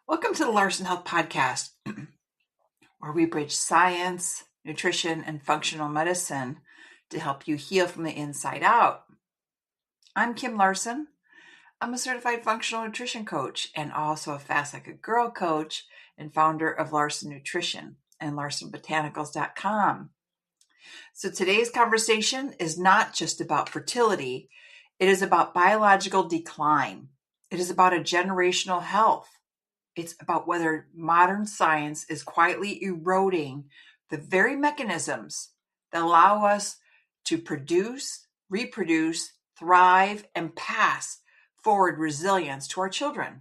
Welcome to the Larson Health Podcast, where we bridge science, nutrition, and functional medicine to help you heal from the inside out. I'm Kim Larson. I'm a certified functional nutrition coach and also a Fast Like a Girl coach and founder of Larson Nutrition and LarsonBotanicals.com. So today's conversation is not just about fertility. It is about biological decline. It is about a generational health. It's about whether modern science is quietly eroding the very mechanisms that allow us to produce, reproduce, thrive, and pass forward resilience to our children.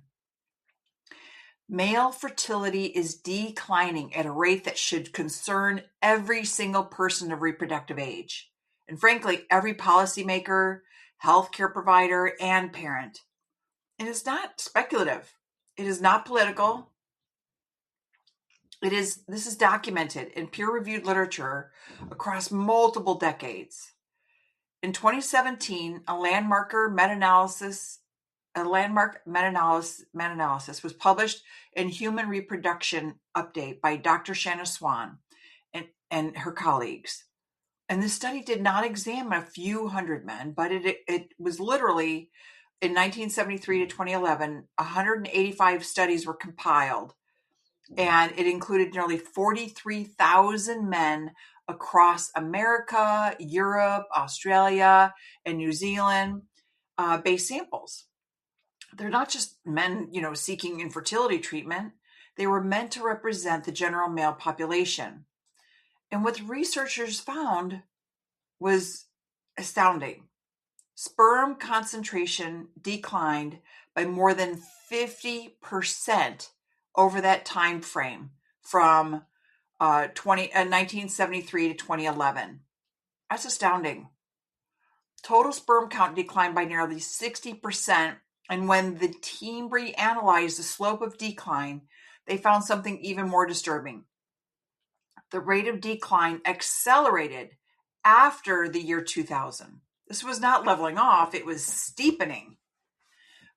Male fertility is declining at a rate that should concern every single person of reproductive age, and frankly, every policymaker, healthcare provider, and parent. And it's not speculative. It is not political. This is documented in peer-reviewed literature across multiple decades. In 2017, a landmark meta-analysis was published in Human Reproduction Update by Dr. Shanna Swan and her colleagues. And this study did not examine a few hundred men, but it was literally in 1973 to 2011, 185 studies were compiled, and it included nearly 43,000 men across America, Europe, Australia, and New Zealand based samples. They're not just men, seeking infertility treatment. They were meant to represent the general male population. And what the researchers found was astounding. Sperm concentration declined by more than 50% over that time frame from 1973 to 2011. That's astounding. Total sperm count declined by nearly 60%, and when the team reanalyzed the slope of decline, they found something even more disturbing. The rate of decline accelerated after the year 2000. This was not leveling off, it was steepening.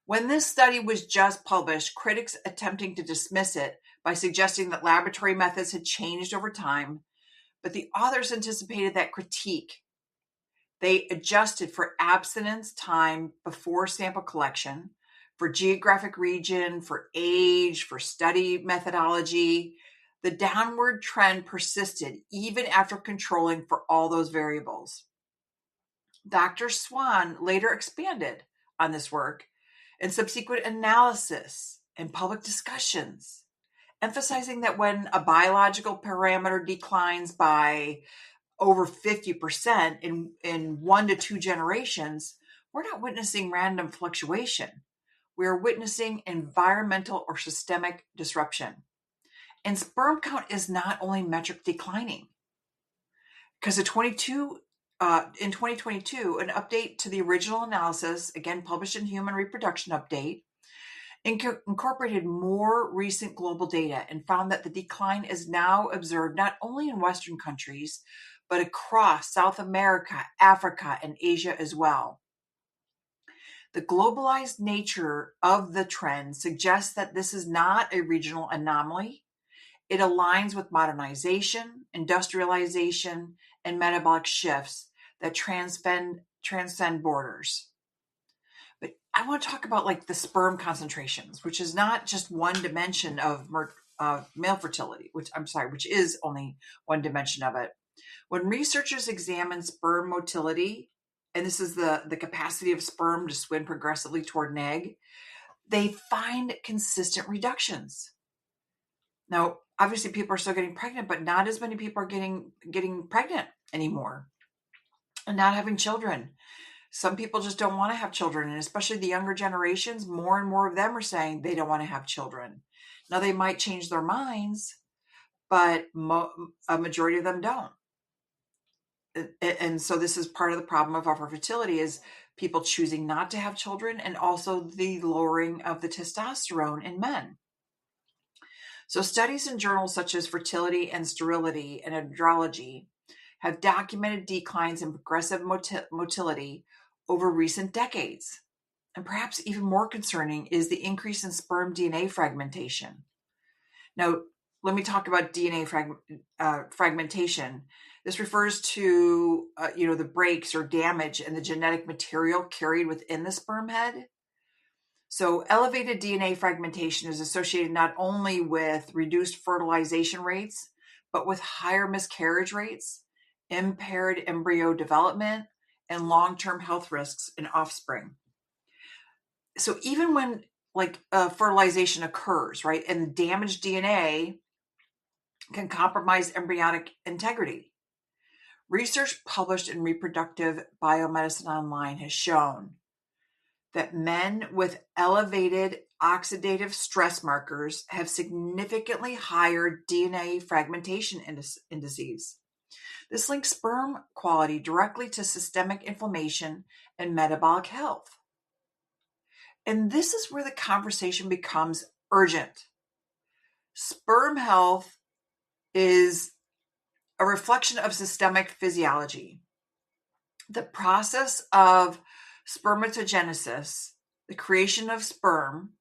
When this study was just published, critics attempting to dismiss it by suggesting that laboratory methods had changed over time, but the authors anticipated that critique. They adjusted for abstinence time before sample collection, for geographic region, for age, for study methodology. The downward trend persisted even after controlling for all those variables. Dr. Swan later expanded on this work in subsequent analysis and public discussions, emphasizing that when a biological parameter declines by over 50% in 1 to 2 generations, we're not witnessing random fluctuation. We are witnessing environmental or systemic disruption. And sperm count is not only metric declining, because in 2022, an update to the original analysis, again published in Human Reproduction Update, incorporated more recent global data and found that the decline is now observed not only in Western countries, but across South America, Africa, and Asia as well. The globalized nature of the trend suggests that this is not a regional anomaly. It aligns with modernization, industrialization, and metabolic shifts that transcend borders. But I want to talk about the sperm concentrations, which is not just one dimension of male fertility, which is only one dimension of it. When researchers examine sperm motility, and this is the capacity of sperm to swim progressively toward an egg, they find consistent reductions. Now, obviously people are still getting pregnant, but not as many people are getting pregnant anymore and not having children. Some people just don't want to have children, and especially the younger generations, more and more of them are saying they don't want to have children. Now, they might change their minds, but a majority of them don't. And so this is part of the problem of our fertility, is people choosing not to have children, and also the lowering of the testosterone in men. So studies in journals such as Fertility and Sterility and Andrology have documented declines in progressive motility over recent decades. and perhaps even more concerning, is the increase in sperm DNA fragmentation. Now, let me talk about DNA fragmentation. This refers to, the breaks or damage in the genetic material carried within the sperm head. So elevated DNA fragmentation is associated not only with reduced fertilization rates, but with higher miscarriage rates, impaired embryo development, and long-term health risks in offspring. So even when fertilization occurs, right, and damaged DNA can compromise embryonic integrity. Research published in Reproductive Biomedicine Online has shown that men with elevated oxidative stress markers have significantly higher DNA fragmentation indices. This links sperm quality directly to systemic inflammation and metabolic health. And this is where the conversation becomes urgent. Sperm health is a reflection of systemic physiology. The process of spermatogenesis, the creation of sperm,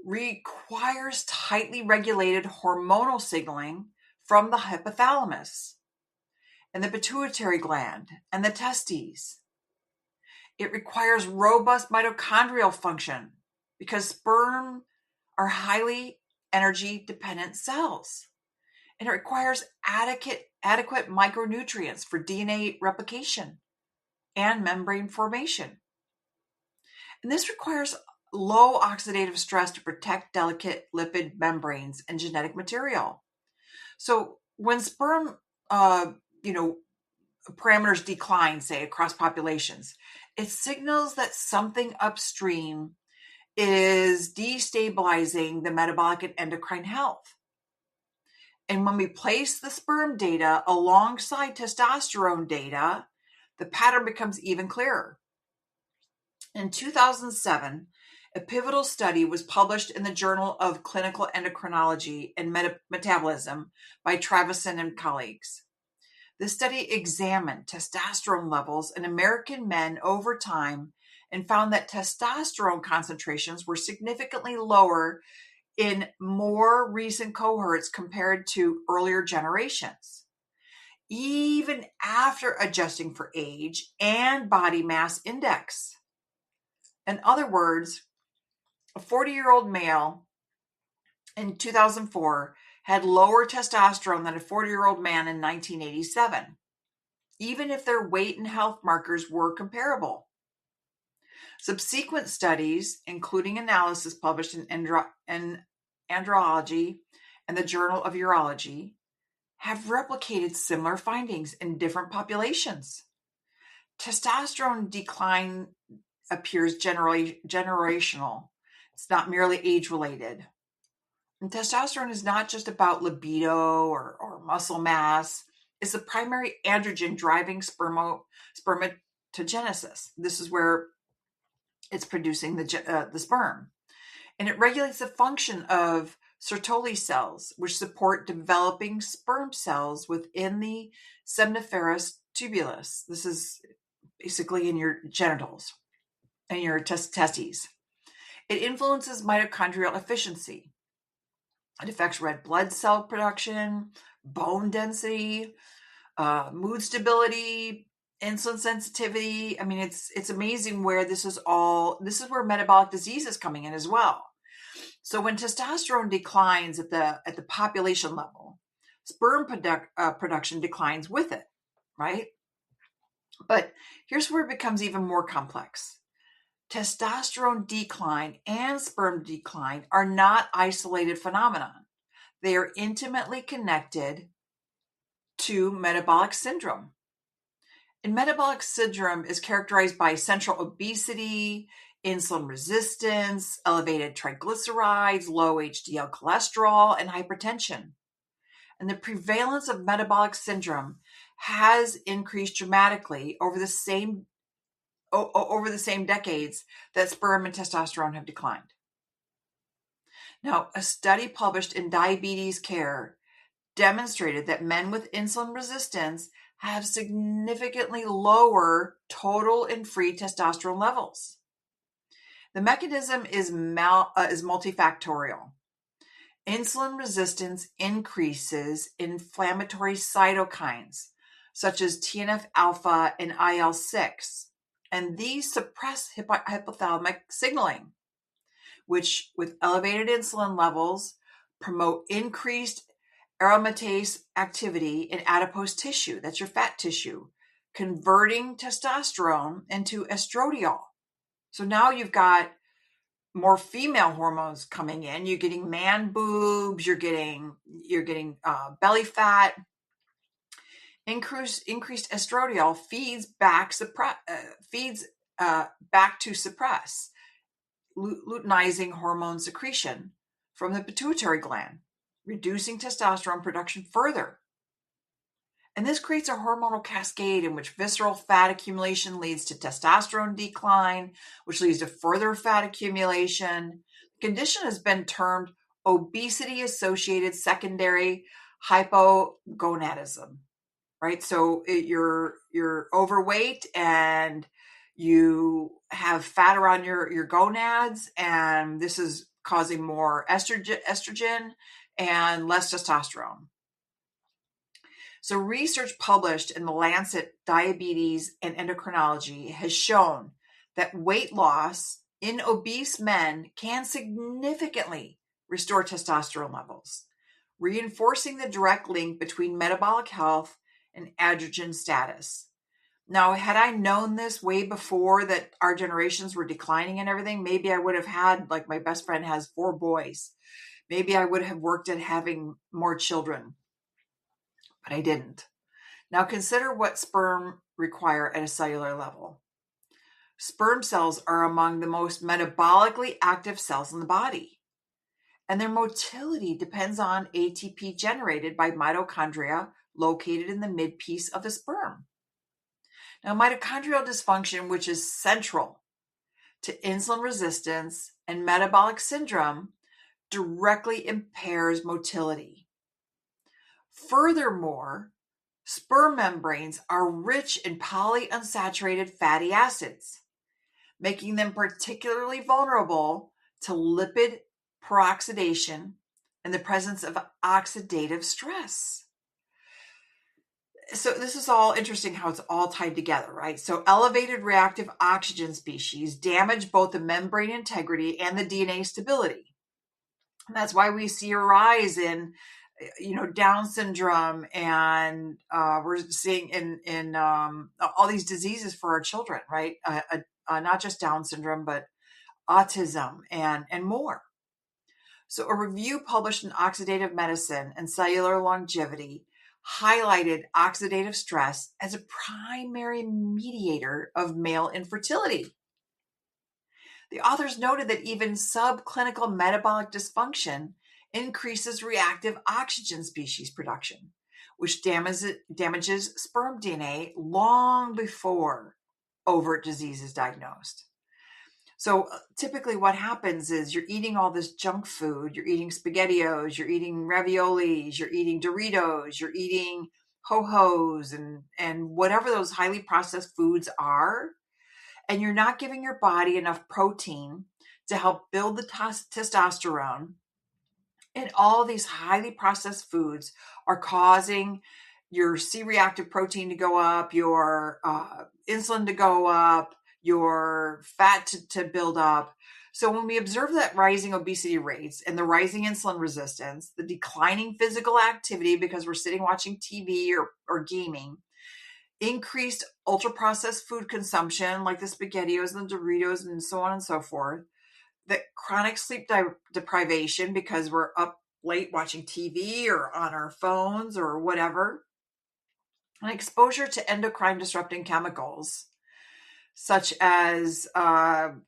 requires tightly regulated hormonal signaling from the hypothalamus and the pituitary gland and the testes. It requires robust mitochondrial function because sperm are highly energy dependent cells. And it requires adequate micronutrients for DNA replication and membrane formation. And this requires low oxidative stress to protect delicate lipid membranes and genetic material. So when sperm, parameters decline, say, across populations, it signals that something upstream is destabilizing the metabolic and endocrine health. And when we place the sperm data alongside testosterone data, the pattern becomes even clearer. In 2007, a pivotal study was published in the Journal of Clinical Endocrinology and Metabolism by Travison and colleagues. This study examined testosterone levels in American men over time and found that testosterone concentrations were significantly lower in more recent cohorts compared to earlier generations, even after adjusting for age and body mass index. In other words, a 40-year-old male in 2004 had lower testosterone than a 40-year-old man in 1987, even if their weight and health markers were comparable. Subsequent studies, including analysis published in Andrology and the Journal of Urology, have replicated similar findings in different populations. Testosterone decline appears generational. It's not merely age-related. And testosterone is not just about libido or muscle mass. It's the primary androgen driving spermatogenesis. This is where it's producing the sperm. And it regulates the function of Sertoli cells, which support developing sperm cells within the seminiferous tubulus. This is basically in your genitals and your testes. It influences mitochondrial efficiency. It affects red blood cell production, bone density, mood stability, insulin sensitivity. I mean, it's amazing where this is where metabolic disease is coming in as well. So when testosterone declines at the population level, sperm production declines with it, right? But here's where it becomes even more complex. Testosterone decline and sperm decline are not isolated phenomena. They are intimately connected to metabolic syndrome. And metabolic syndrome is characterized by central obesity, insulin resistance, elevated triglycerides, low HDL cholesterol, and hypertension. And the prevalence of metabolic syndrome has increased dramatically over the same decades that sperm and testosterone have declined. Now, a study published in Diabetes Care demonstrated that men with insulin resistance have significantly lower total and free testosterone levels. The mechanism is multifactorial. Insulin resistance increases inflammatory cytokines, such as TNF-alpha and IL-6, and these suppress hypothalamic signaling, which, with elevated insulin levels, promote increased aromatase activity in adipose tissue, that's your fat tissue, converting testosterone into estradiol. So now you've got more female hormones coming in. You're getting man boobs. You're getting belly fat. Increased estradiol feeds back to suppress luteinizing hormone secretion from the pituitary gland, reducing testosterone production further. And this creates a hormonal cascade in which visceral fat accumulation leads to testosterone decline, which leads to further fat accumulation. The condition has been termed obesity-associated secondary hypogonadism, right? So you're overweight and you have fat around your gonads, and this is causing more estrogen and less testosterone. So research published in the Lancet Diabetes and Endocrinology has shown that weight loss in obese men can significantly restore testosterone levels, reinforcing the direct link between metabolic health and androgen status. Now, had I known this way before, that our generations were declining and everything, maybe I would have had, like my best friend has 4 boys. Maybe I would have worked at having more children, but I didn't. Now consider what sperm require at a cellular level. Sperm cells are among the most metabolically active cells in the body, and their motility depends on ATP generated by mitochondria located in the midpiece of the sperm. Now, mitochondrial dysfunction, which is central to insulin resistance and metabolic syndrome, directly impairs motility. Furthermore, sperm membranes are rich in polyunsaturated fatty acids, making them particularly vulnerable to lipid peroxidation in the presence of oxidative stress. So this is all interesting how it's all tied together, right? So elevated reactive oxygen species damage both the membrane integrity and the DNA stability. And that's why we see a rise in Down syndrome, and we're seeing in all these diseases for our children, right? Not just Down syndrome, but autism and more. So a review published in Oxidative Medicine and Cellular Longevity highlighted oxidative stress as a primary mediator of male infertility. The authors noted that even subclinical metabolic dysfunction increases reactive oxygen species production, which damages sperm DNA long before overt disease is diagnosed. So typically what happens is you're eating all this junk food, you're eating SpaghettiOs, you're eating raviolis, you're eating Doritos, you're eating Ho-Hos and whatever those highly processed foods are, and you're not giving your body enough protein to help build the testosterone. And all these highly processed foods are causing your C-reactive protein to go up, your insulin to go up, your fat to build up. So when we observe that rising obesity rates and the rising insulin resistance, the declining physical activity because we're sitting watching TV or gaming, increased ultra-processed food consumption like the SpaghettiOs and the Doritos and so on and so forth, the chronic sleep deprivation because we're up late watching TV or on our phones or whatever, and exposure to endocrine disrupting chemicals such as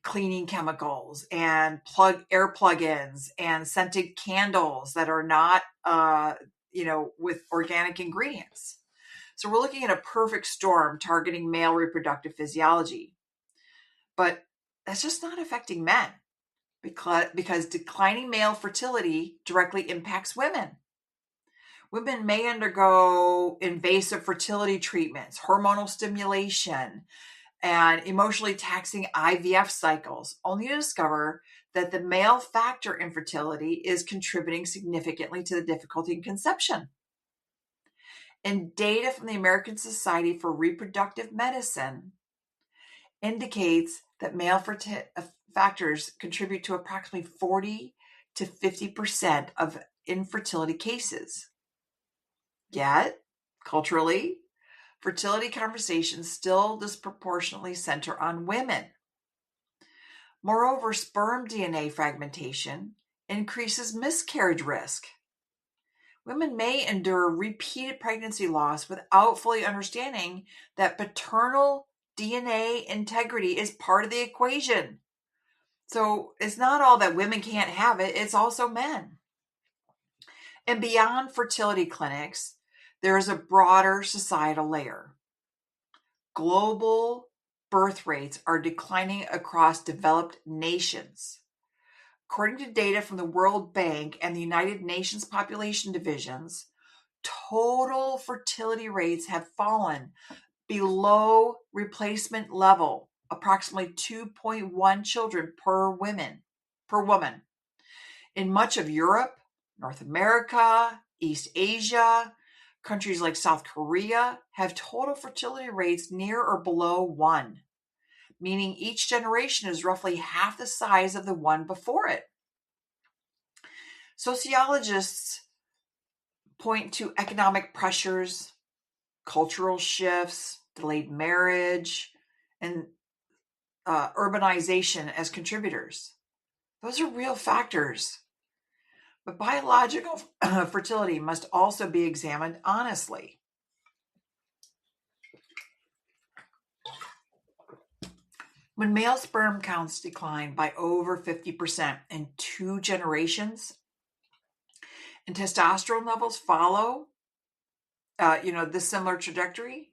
cleaning chemicals and air plug-ins and scented candles that are not, with organic ingredients. So we're looking at a perfect storm targeting male reproductive physiology. But that's just not affecting men because declining male fertility directly impacts women. Women may undergo invasive fertility treatments, hormonal stimulation, and emotionally taxing IVF cycles, only to discover that the male factor in fertility is contributing significantly to the difficulty in conception. And data from the American Society for Reproductive Medicine indicates that male factors contribute to approximately 40 to 50% of infertility cases. Yet, culturally, fertility conversations still disproportionately center on women. Moreover, sperm DNA fragmentation increases miscarriage risk. Women may endure repeated pregnancy loss without fully understanding that paternal DNA integrity is part of the equation. So it's not all that women can't have it, it's also men. And beyond fertility clinics, there is a broader societal layer. Global birth rates are declining across developed nations. According to data from the World Bank and the United Nations Population Divisions, total fertility rates have fallen below replacement level, approximately 2.1 children per woman. In much of Europe, North America, East Asia, countries like South Korea have total fertility rates near or below 1, meaning each generation is roughly half the size of the one before it. Sociologists point to economic pressures, cultural shifts, delayed marriage, and urbanization as contributors. Those are real factors. But biological fertility must also be examined honestly. When male sperm counts decline by over 50% in 2 generations, and testosterone levels follow, this similar trajectory,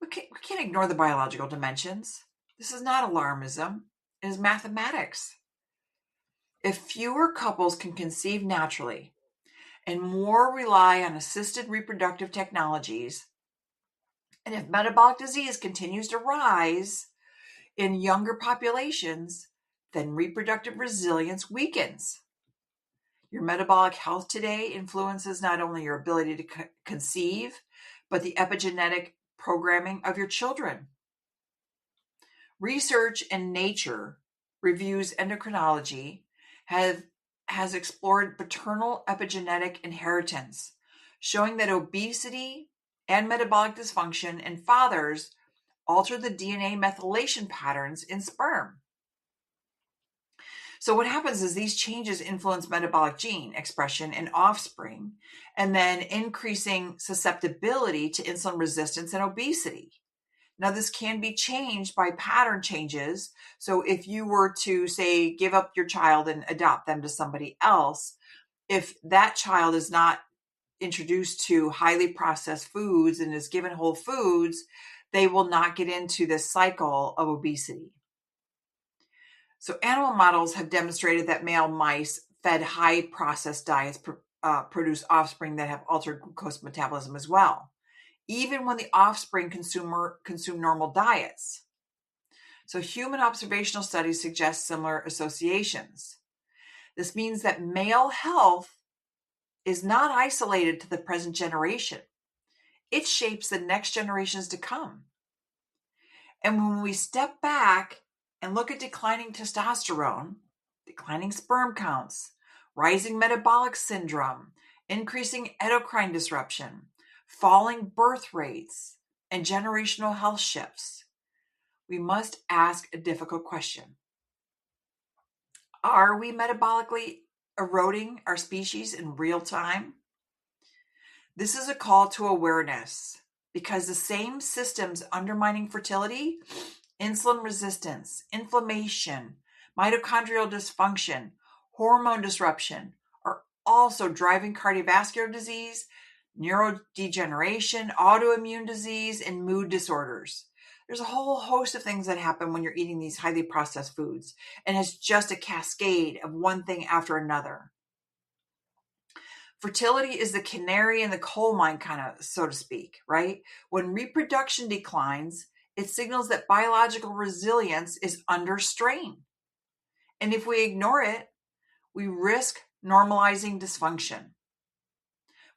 we can't ignore the biological dimensions. This is not alarmism. It is mathematics. If fewer couples can conceive naturally and more rely on assisted reproductive technologies, and if metabolic disease continues to rise in younger populations, then reproductive resilience weakens. Your metabolic health today influences not only your ability to conceive, but the epigenetic programming of your children. Research in Nature Reviews Endocrinology has explored paternal epigenetic inheritance, showing that obesity and metabolic dysfunction in fathers alter the DNA methylation patterns in sperm. So what happens is these changes influence metabolic gene expression in offspring, and then increasing susceptibility to insulin resistance and obesity. Now, this can be changed by pattern changes. So if you were to, say, give up your child and adopt them to somebody else, if that child is not introduced to highly processed foods and is given whole foods, they will not get into this cycle of obesity. So animal models have demonstrated that male mice fed high processed diets produce offspring that have altered glucose metabolism as well, even when the offspring consume normal diets. So human observational studies suggest similar associations. This means that male health is not isolated to the present generation. It shapes the next generations to come. And when we step back and look at declining testosterone, declining sperm counts, rising metabolic syndrome, increasing endocrine disruption, falling birth rates, and generational health shifts, we must ask a difficult question. Are we metabolically eroding our species in real time? This is a call to awareness, because the same systems undermining fertility, insulin resistance, inflammation, mitochondrial dysfunction, hormone disruption, are also driving cardiovascular disease, neurodegeneration, autoimmune disease, and mood disorders. There's a whole host of things that happen when you're eating these highly processed foods, and it's just a cascade of one thing after another. Fertility is the canary in the coal mine, kind of, so to speak, right? When reproduction declines, It signals that biological resilience is under strain. And if we ignore it, we risk normalizing dysfunction.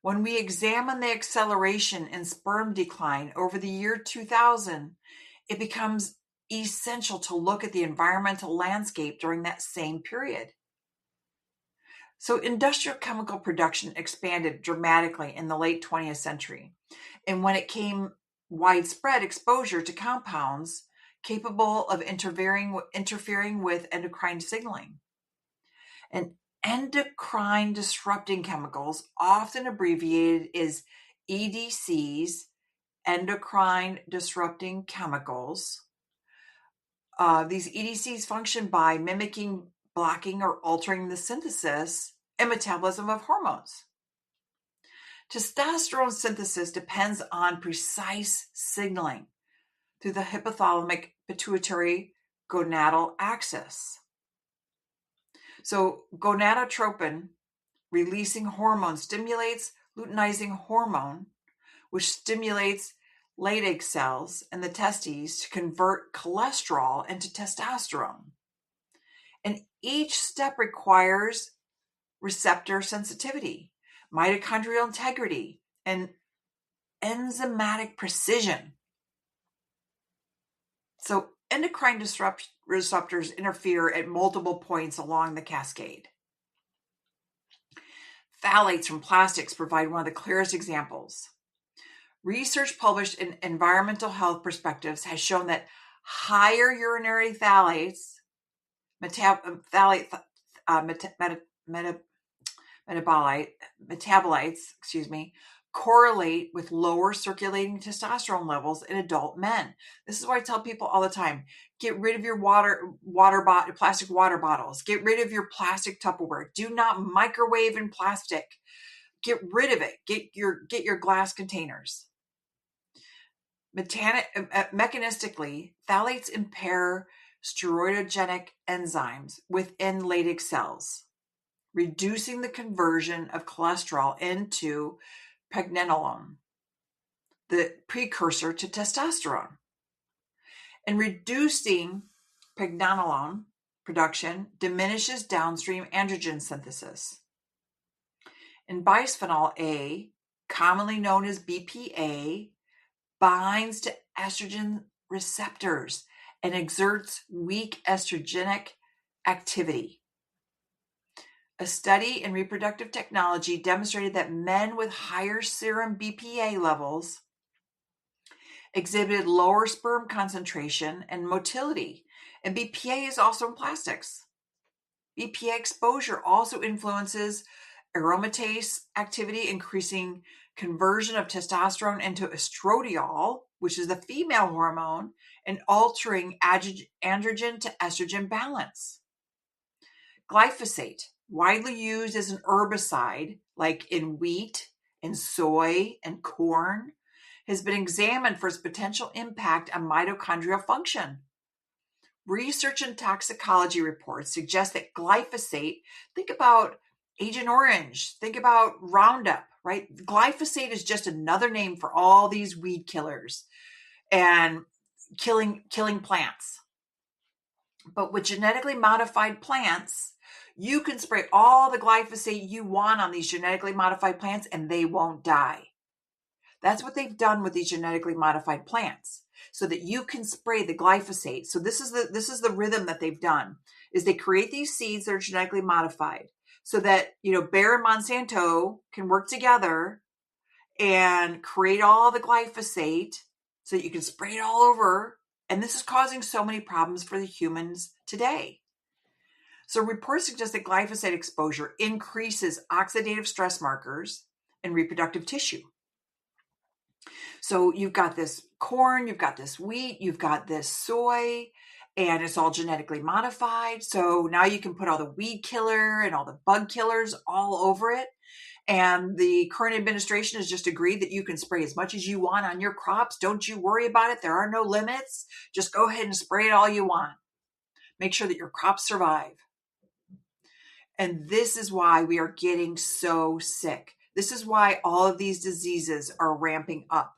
When we examine the acceleration in sperm decline over the year 2000, it becomes essential to look at the environmental landscape during that same period. So industrial chemical production expanded dramatically in the late 20th century. And when it came widespread exposure to compounds capable of interfering with endocrine signaling. And endocrine disrupting chemicals, often abbreviated as EDCs, endocrine disrupting chemicals. These EDCs function by mimicking, blocking, or altering the synthesis and metabolism of hormones. Testosterone synthesis depends on precise signaling through the hypothalamic pituitary gonadal axis. So gonadotropin releasing hormone stimulates luteinizing hormone, which stimulates Leydig cells in the testes to convert cholesterol into testosterone. And each step requires receptor sensitivity, mitochondrial integrity, and enzymatic precision. So endocrine receptors interfere at multiple points along the cascade. Phthalates from plastics provide one of the clearest examples. Research published in Environmental Health Perspectives has shown that higher urinary phthalates, metabolites, correlate with lower circulating testosterone levels in adult men. This is why I tell people all the time, get rid of your plastic water bottles. Get rid of your plastic Tupperware. Do not microwave in plastic. Get rid of it. Get your glass containers. Mechanistically, phthalates impair steroidogenic enzymes within Leydig cells, reducing the conversion of cholesterol into pregnenolone, the precursor to testosterone. And reducing pregnenolone production diminishes downstream androgen synthesis. And bisphenol A, commonly known as BPA, binds to estrogen receptors and exerts weak estrogenic activity. A study in reproductive technology demonstrated that men with higher serum BPA levels exhibited lower sperm concentration and motility. And BPA is also in plastics. BPA exposure also influences aromatase activity, increasing conversion of testosterone into estradiol, which is the female hormone, and altering androgen to estrogen balance. Glyphosate, widely used as an herbicide, like in wheat and soy and corn, has been examined for its potential impact on mitochondrial function. Research and toxicology reports suggest that glyphosate, think about Agent Orange, think about Roundup, right? Glyphosate is just another name for all these weed killers and killing plants. But with genetically modified plants, you can spray all the glyphosate you want on these genetically modified plants and they won't die. That's what they've done with these genetically modified plants, so that you can spray the glyphosate. So this is the rhythm that they've done, is they create these seeds that are genetically modified so that, Bayer and Monsanto can work together and create all the glyphosate so that you can spray it all over. And this is causing so many problems for the humans today. So reports suggest that glyphosate exposure increases oxidative stress markers in reproductive tissue. So you've got this corn, you've got this wheat, you've got this soy, and it's all genetically modified. So now you can put all the weed killer and all the bug killers all over it. And the current administration has just agreed that you can spray as much as you want on your crops. Don't you worry about it. There are no limits. Just go ahead and spray it all you want. Make sure that your crops survive. And this is why we are getting so sick. This is why all of these diseases are ramping up,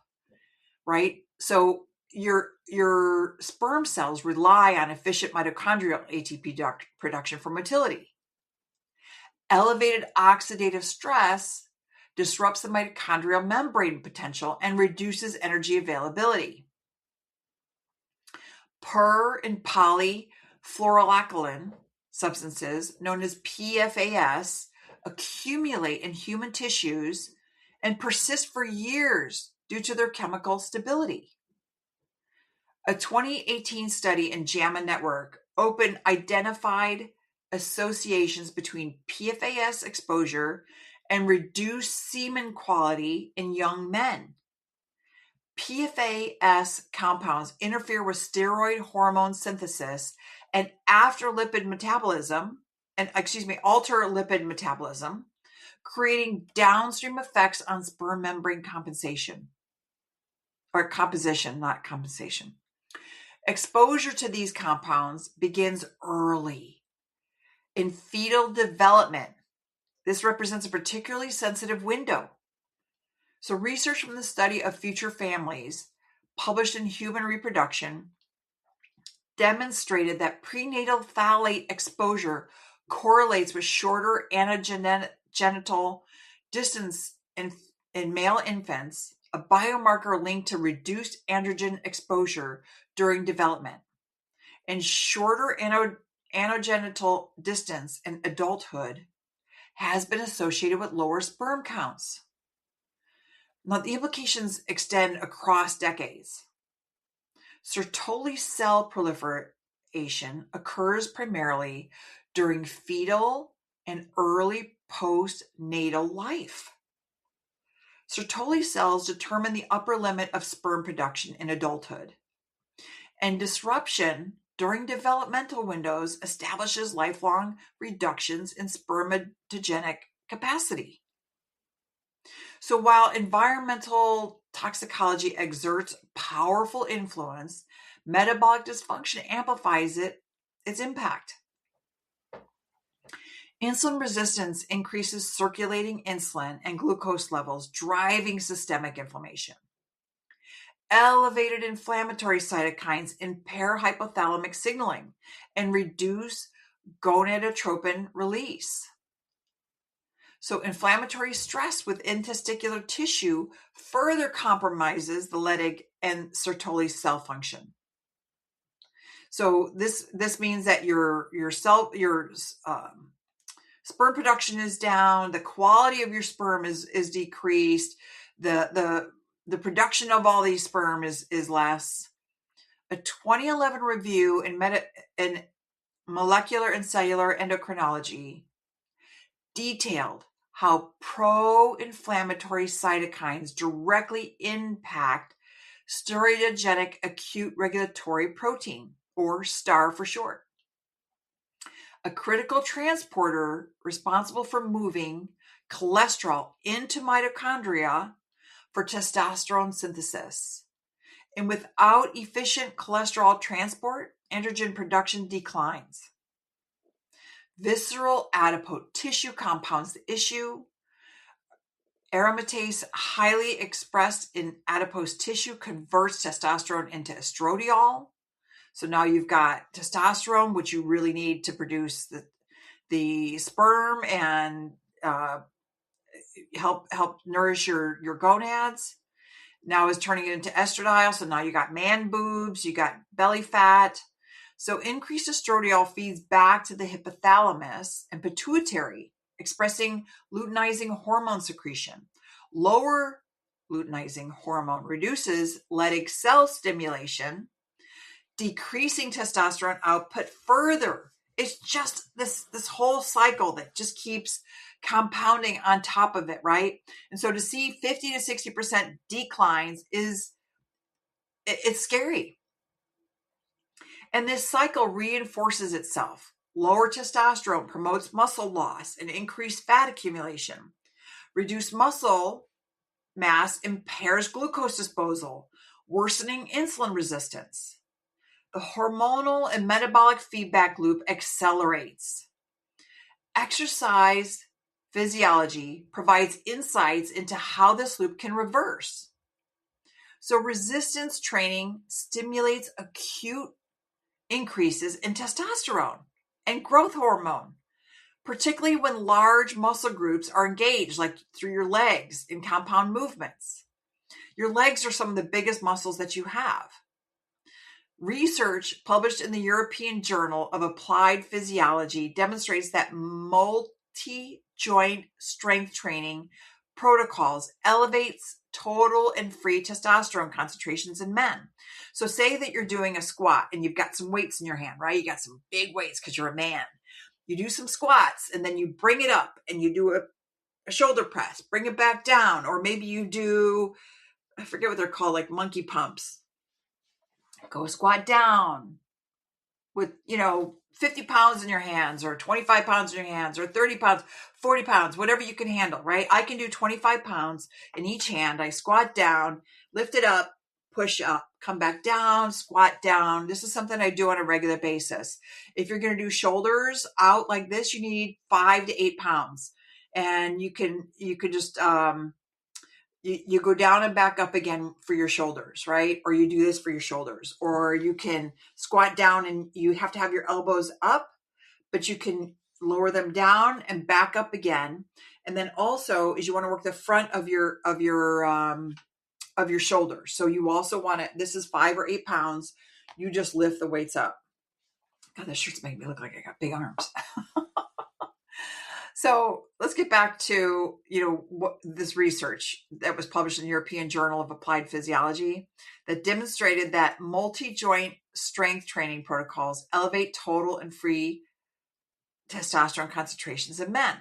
right? So, your sperm cells rely on efficient mitochondrial ATP production for motility. Elevated oxidative stress disrupts the mitochondrial membrane potential and reduces energy availability. Per and polyfluoroalkyl substances, known as PFAS, accumulate in human tissues and persist for years due to their chemical stability. A 2018 study in JAMA Network identified associations between PFAS exposure and reduced semen quality in young men. PFAS compounds interfere with steroid hormone synthesis and alter lipid metabolism, creating downstream effects on sperm membrane composition. Exposure to these compounds begins early in fetal development. This represents a particularly sensitive window. So research from the study of future families, published in Human Reproduction, demonstrated that prenatal phthalate exposure correlates with shorter anogenital distance in male infants, a biomarker linked to reduced androgen exposure during development, and shorter anogenital distance in adulthood has been associated with lower sperm counts. Now, the implications extend across decades. Sertoli cell proliferation occurs primarily during fetal and early postnatal life. Sertoli cells determine the upper limit of sperm production in adulthood, and disruption during developmental windows establishes lifelong reductions in spermatogenic capacity. So while environmental toxicology exerts powerful influence, metabolic dysfunction amplifies its impact. Insulin resistance increases circulating insulin and glucose levels, driving systemic inflammation. Elevated inflammatory cytokines impair hypothalamic signaling and reduce gonadotropin release. So inflammatory stress within testicular tissue further compromises the Leydig and Sertoli cell function. So this means that your sperm production is down, the quality of your sperm is decreased, the production of all these sperm is less. A 2011 review in molecular and cellular endocrinology detailed how pro-inflammatory cytokines directly impact steroidogenic acute regulatory protein, or STAR for short, a critical transporter responsible for moving cholesterol into mitochondria for testosterone synthesis. And without efficient cholesterol transport, androgen production declines. Visceral adipose tissue compounds the issue. Aromatase, highly expressed in adipose tissue, converts testosterone into estradiol. So now you've got testosterone, which you really need to produce the sperm and help nourish your gonads. Now is turning it into estradiol. So now you got man boobs, you got belly fat. So increased estradiol feeds back to the hypothalamus and pituitary, expressing luteinizing hormone secretion. Lower luteinizing hormone reduces Leydig cell stimulation, decreasing testosterone output further. It's just this whole cycle that just keeps compounding on top of it, right? And so to see 50 to 60% declines it's scary. And this cycle reinforces itself. Lower testosterone promotes muscle loss and increased fat accumulation. Reduced muscle mass impairs glucose disposal, worsening insulin resistance. The hormonal and metabolic feedback loop accelerates. Exercise physiology provides insights into how this loop can reverse. So resistance training stimulates acute increases in testosterone and growth hormone, particularly when large muscle groups are engaged, like through your legs in compound movements. Your legs are some of the biggest muscles that you have. Research published in the European Journal of Applied Physiology demonstrates that multi-joint strength training protocols elevates total and free testosterone concentrations in men. So say that you're doing a squat and you've got some weights in your hand, right? You got some big weights because you're a man. You do some squats and then you bring it up and you do a shoulder press, bring it back down. Or maybe you do, I forget what they're called, like monkey pumps. Go squat down with, 50 pounds in your hands or 25 pounds in your hands or 30 pounds, 40 pounds, whatever you can handle, right? I can do 25 pounds in each hand. I squat down, lift it up, push up, come back down, squat down. This is something I do on a regular basis. If you're going to do shoulders out like this, you need 5 to 8 pounds. And you can just, you go down and back up again for your shoulders, right? Or you do this for your shoulders, or you can squat down and you have to have your elbows up, but you can lower them down and back up again. And then also is you want to work the front of your shoulders. So you also want to, this is 5 or 8 pounds. You just lift the weights up. God, this shirt's making me look like I got big arms. So let's get back to, this research that was published in the European Journal of Applied Physiology that demonstrated that multi-joint strength training protocols elevate total and free testosterone concentrations in men.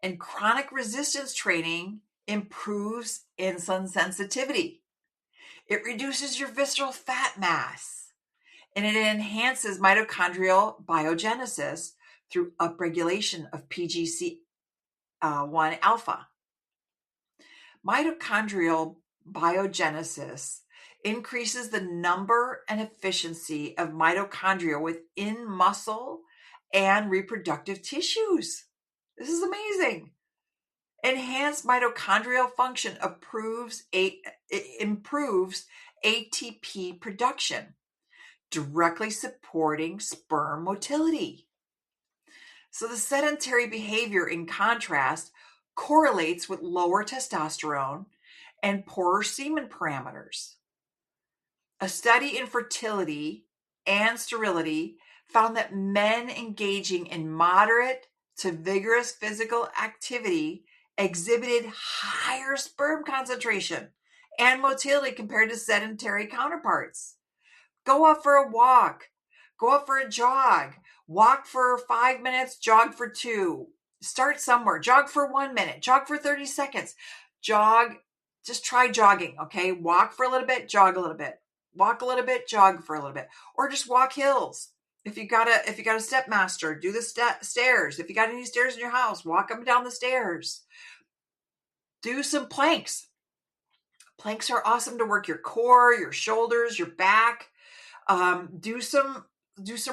And chronic resistance training improves insulin sensitivity. It reduces your visceral fat mass, and it enhances mitochondrial biogenesis through upregulation of PGC1 alpha. Mitochondrial biogenesis increases the number and efficiency of mitochondria within muscle and reproductive tissues. This is amazing. Enhanced mitochondrial function improves ATP production, directly supporting sperm motility. So the sedentary behavior, in contrast, correlates with lower testosterone and poorer semen parameters. A study in fertility and sterility found that men engaging in moderate to vigorous physical activity exhibited higher sperm concentration and motility compared to sedentary counterparts. Go out for a walk. Go out for a jog. Walk for 5 minutes, jog for 2. Start somewhere. Jog for 1 minute. Jog for 30 seconds. Jog. Just try jogging, okay? Walk for a little bit, jog a little bit. Walk a little bit, jog for a little bit. Or just walk hills. If you got a step master, do the stairs. If you got any stairs in your house, walk up and down the stairs. Do some planks. Planks are awesome to work your core, your shoulders, your back. Do some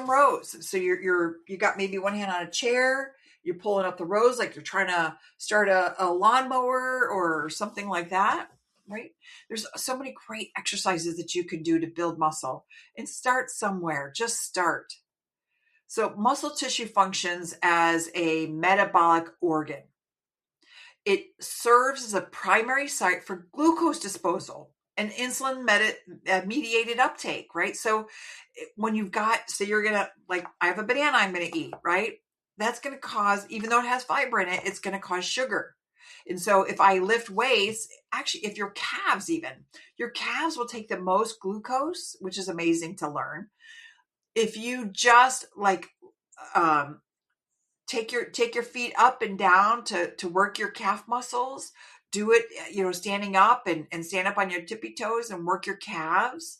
rows. So you got maybe one hand on a chair, you're pulling up the rows like you're trying to start a lawnmower or something like that, right? There's so many great exercises that you can do to build muscle, and start somewhere. Just start. So muscle tissue functions as a metabolic organ. It serves as a primary site for glucose disposal and insulin mediated uptake, right? So when you've got, say you're going to, like, I have a banana I'm going to eat, right? That's going to cause, even though it has fiber in it, it's going to cause sugar. And so if I lift weights, actually, if your calves will take the most glucose, which is amazing to learn. If you just take your feet up and down to work your calf muscles, do it, standing up and stand up on your tippy toes and work your calves.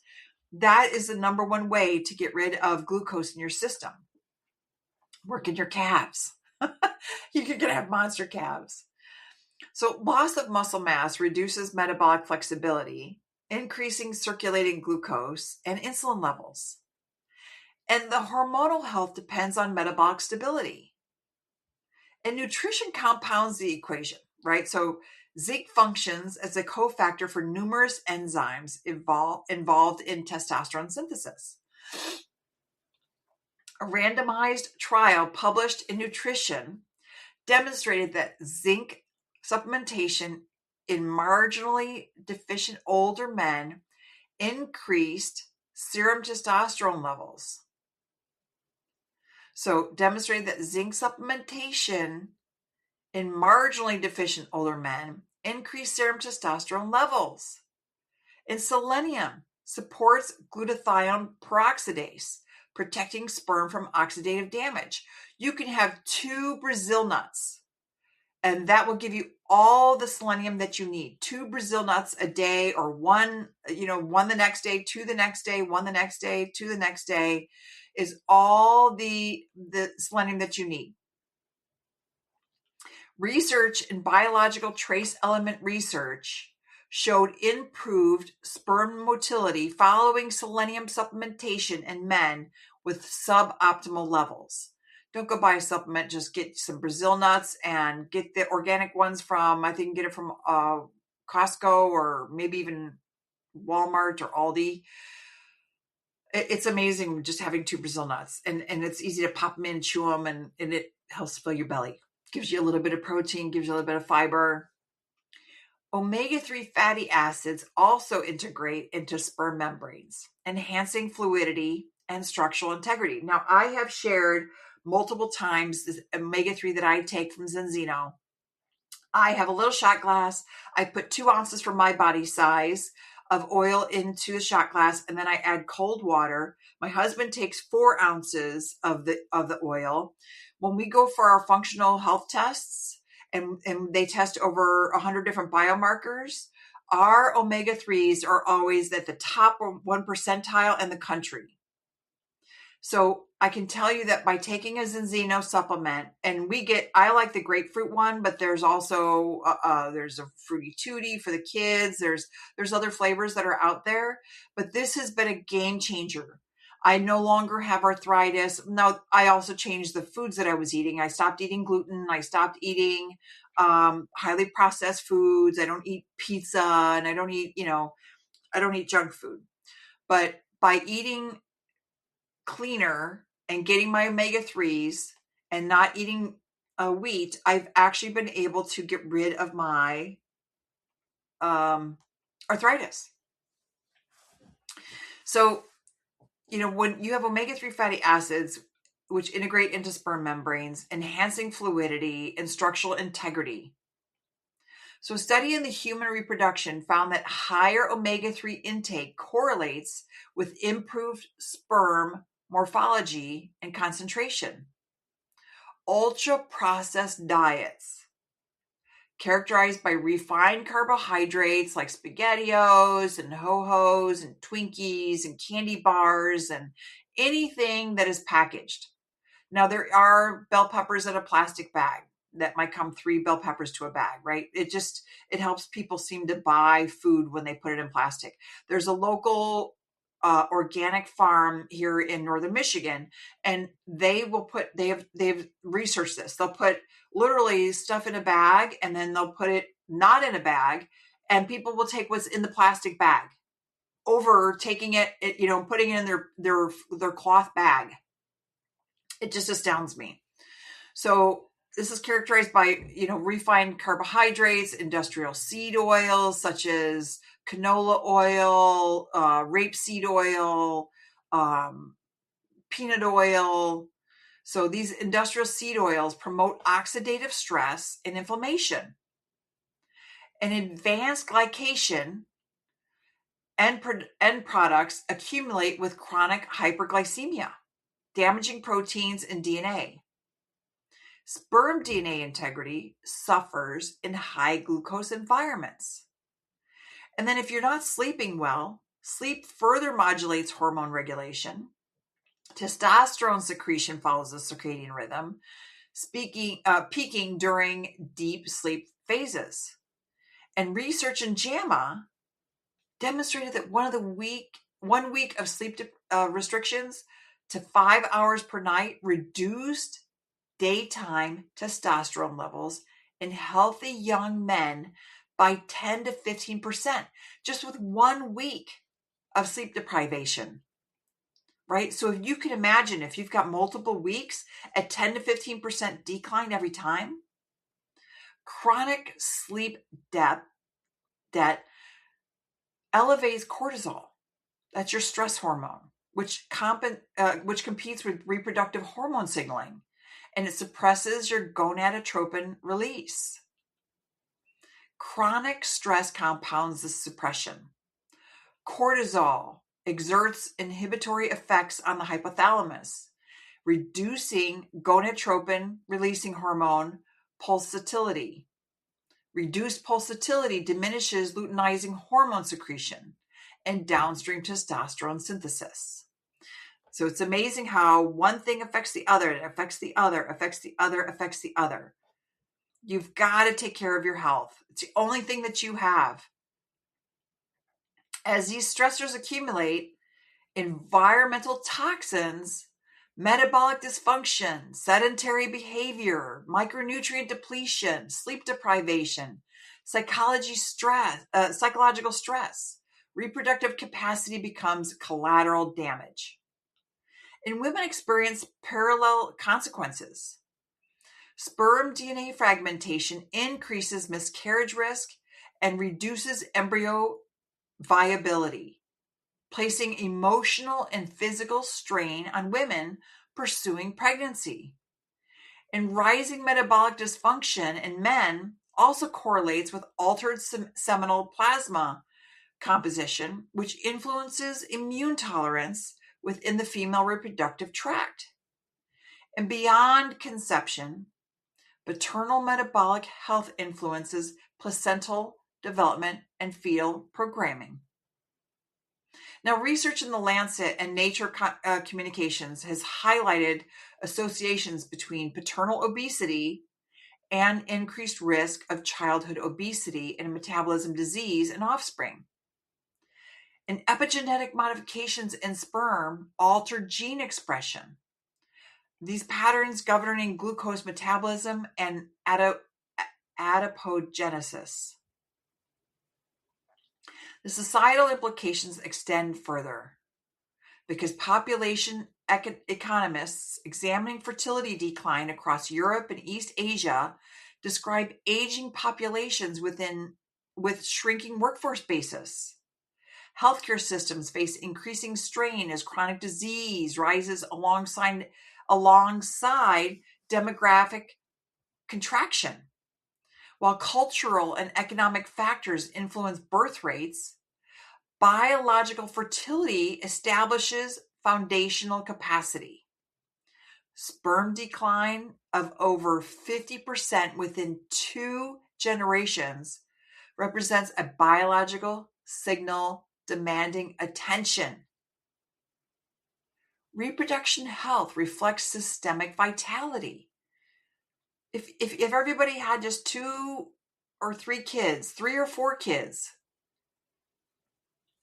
That is the number one way to get rid of glucose in your system. Working your calves. You're going to have monster calves. So loss of muscle mass reduces metabolic flexibility, increasing circulating glucose and insulin levels. And the hormonal health depends on metabolic stability. And nutrition compounds the equation. right? So zinc functions as a cofactor for numerous enzymes involved in testosterone synthesis. A randomized trial published in Nutrition demonstrated that zinc supplementation in marginally deficient older men increased serum testosterone levels. So, demonstrated that zinc supplementation in marginally deficient older men increased serum testosterone levels. And selenium supports glutathione peroxidase, protecting sperm from oxidative damage. You can have 2 Brazil nuts, and that will give you all the selenium that you need. 2 Brazil nuts a day, or one the next day, 2 the next day, 1 the next day, 2 the next day, is all the selenium that you need. Research in biological trace element research showed improved sperm motility following selenium supplementation in men with suboptimal levels. Don't go buy a supplement, just get some Brazil nuts and get the organic ones from, I think you can get it from Costco or maybe even Walmart or Aldi. It's amazing just having 2 Brazil nuts, and it's easy to pop them in, chew them, and it helps fill your belly. Gives you a little bit of protein, gives you a little bit of fiber. Omega-3 fatty acids also integrate into sperm membranes, enhancing fluidity and structural integrity. Now, I have shared multiple times this omega-3 that I take from Zenzino. I have a little shot glass. I put 2 ounces for my body size of oil into the shot glass, and then I add cold water. My husband takes 4 ounces of the oil. When we go for our functional health tests, and they test over 100 different biomarkers, our omega-3s are always at the top 1 percentile in the country. So I can tell you that by taking a Zenzino supplement, and I like the grapefruit one, but there's also, there's a fruity tooty for the kids. There's other flavors that are out there, but this has been a game changer. I no longer have arthritis. Now, I also changed the foods that I was eating. I stopped eating gluten. I stopped eating highly processed foods. I don't eat pizza, and I don't eat junk food. But by eating cleaner and getting my omega-3s and not eating wheat, I've actually been able to get rid of my arthritis. So, when you have omega-3 fatty acids, which integrate into sperm membranes, enhancing fluidity and structural integrity. So, a study in the human reproduction found that higher omega-3 intake correlates with improved sperm morphology and concentration. Ultra-processed diets, characterized by refined carbohydrates like SpaghettiOs and Ho-Hos and Twinkies and candy bars and anything that is packaged. Now, there are bell peppers in a plastic bag that might come 3 bell peppers to a bag, right? It helps people seem to buy food when they put it in plastic. There's a local organic farm here in northern Michigan, and they've researched this. They'll put literally stuff in a bag, and then they'll put it not in a bag, and people will take what's in the plastic bag over taking it, putting it in their cloth bag. It just astounds me. So this is characterized by, refined carbohydrates, industrial seed oils such as canola oil, rapeseed oil, peanut oil. So these industrial seed oils promote oxidative stress and inflammation. And advanced glycation end products accumulate with chronic hyperglycemia, damaging proteins and DNA. Sperm DNA integrity suffers in high glucose environments. And then if you're not sleeping well, sleep further modulates hormone regulation. Testosterone secretion follows the circadian rhythm, peaking during deep sleep phases. And research in JAMA demonstrated that 1 week of sleep restrictions to 5 hours per night reduced daytime testosterone levels in healthy young men by 10 to 15% just with 1 week of sleep deprivation, right? So if you can imagine, if you've got multiple weeks at 10 to 15% decline every time, chronic sleep debt elevates cortisol. That's your stress hormone, which competes with reproductive hormone signaling, and it suppresses your gonadotropin release. Chronic stress compounds this suppression. Cortisol exerts inhibitory effects on the hypothalamus, reducing gonadotropin releasing hormone pulsatility. Reduced pulsatility diminishes luteinizing hormone secretion and downstream testosterone synthesis. So it's amazing how one thing affects the other, it affects the other, affects the other, affects the other. You've got to take care of your health. It's the only thing that you have. As these stressors accumulate, environmental toxins, metabolic dysfunction, sedentary behavior, micronutrient depletion, sleep deprivation, psychological stress, reproductive capacity becomes collateral damage. And women experience parallel consequences. Sperm DNA fragmentation increases miscarriage risk and reduces embryo viability, placing emotional and physical strain on women pursuing pregnancy. And rising metabolic dysfunction in men also correlates with altered seminal plasma composition, which influences immune tolerance within the female reproductive tract. And beyond conception, maternal metabolic health influences placental development and fetal programming. Now, research in the Lancet and Nature Communications has highlighted associations between paternal obesity and increased risk of childhood obesity and metabolism disease in offspring. And epigenetic modifications in sperm alter gene expression. These patterns governing glucose metabolism and adipogenesis. The societal implications extend further because population economists examining fertility decline across Europe and East Asia describe aging populations with shrinking workforce bases. Healthcare systems face increasing strain as chronic disease rises alongside demographic contraction. While cultural and economic factors influence birth rates, biological fertility establishes foundational capacity. Sperm decline of over 50% within 2 generations represents a biological signal demanding attention. Reproduction health reflects systemic vitality. If everybody had just 2 or 3 kids, 3 or 4 kids,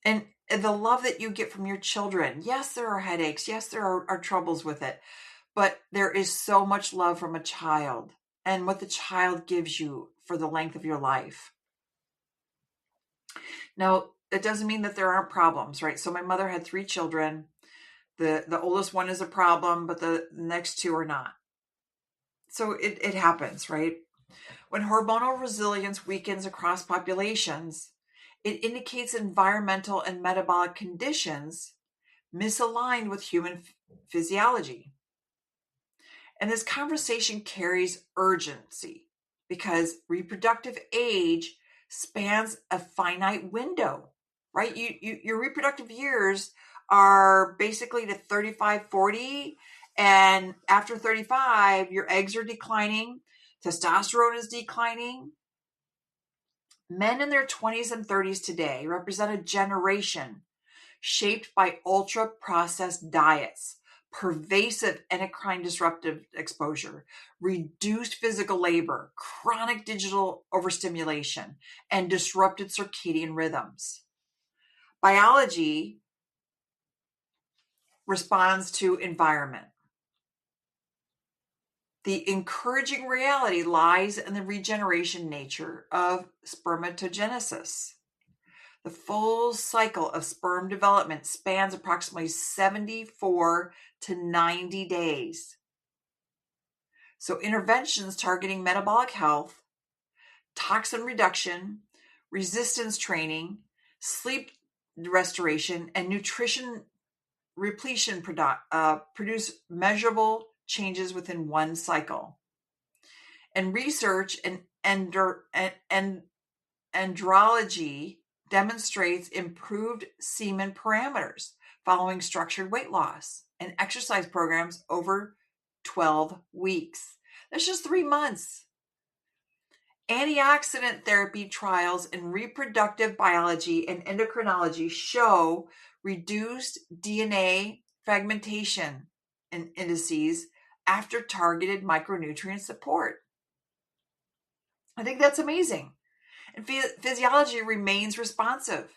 and the love that you get from your children, yes, there are headaches, yes, there are troubles with it, but there is so much love from a child and what the child gives you for the length of your life. Now, it doesn't mean that there aren't problems, right? So my mother had 3 children. The oldest one is a problem, but the next 2 are not. So it happens, right? When hormonal resilience weakens across populations, it indicates environmental and metabolic conditions misaligned with human physiology. And this conversation carries urgency because reproductive age spans a finite window, right? Your reproductive years are basically to 35, 40, and after 35, your eggs are declining, testosterone is declining. Men in their 20s and 30s today represent a generation shaped by ultra-processed diets, pervasive endocrine disruptive exposure, reduced physical labor, chronic digital overstimulation, and disrupted circadian rhythms. Biology responds to environment. The encouraging reality lies in the regeneration nature of spermatogenesis. The full cycle of sperm development spans approximately 74 to 90 days. So interventions targeting metabolic health, toxin reduction, resistance training, sleep restoration, and nutrition repletion produce measurable changes within one cycle. And research in andrology demonstrates improved semen parameters following structured weight loss and exercise programs over 12 weeks. That's just 3 months. Antioxidant therapy trials in reproductive biology and endocrinology show reduced DNA fragmentation in indices after targeted micronutrient support. I think that's amazing. And physiology remains responsive.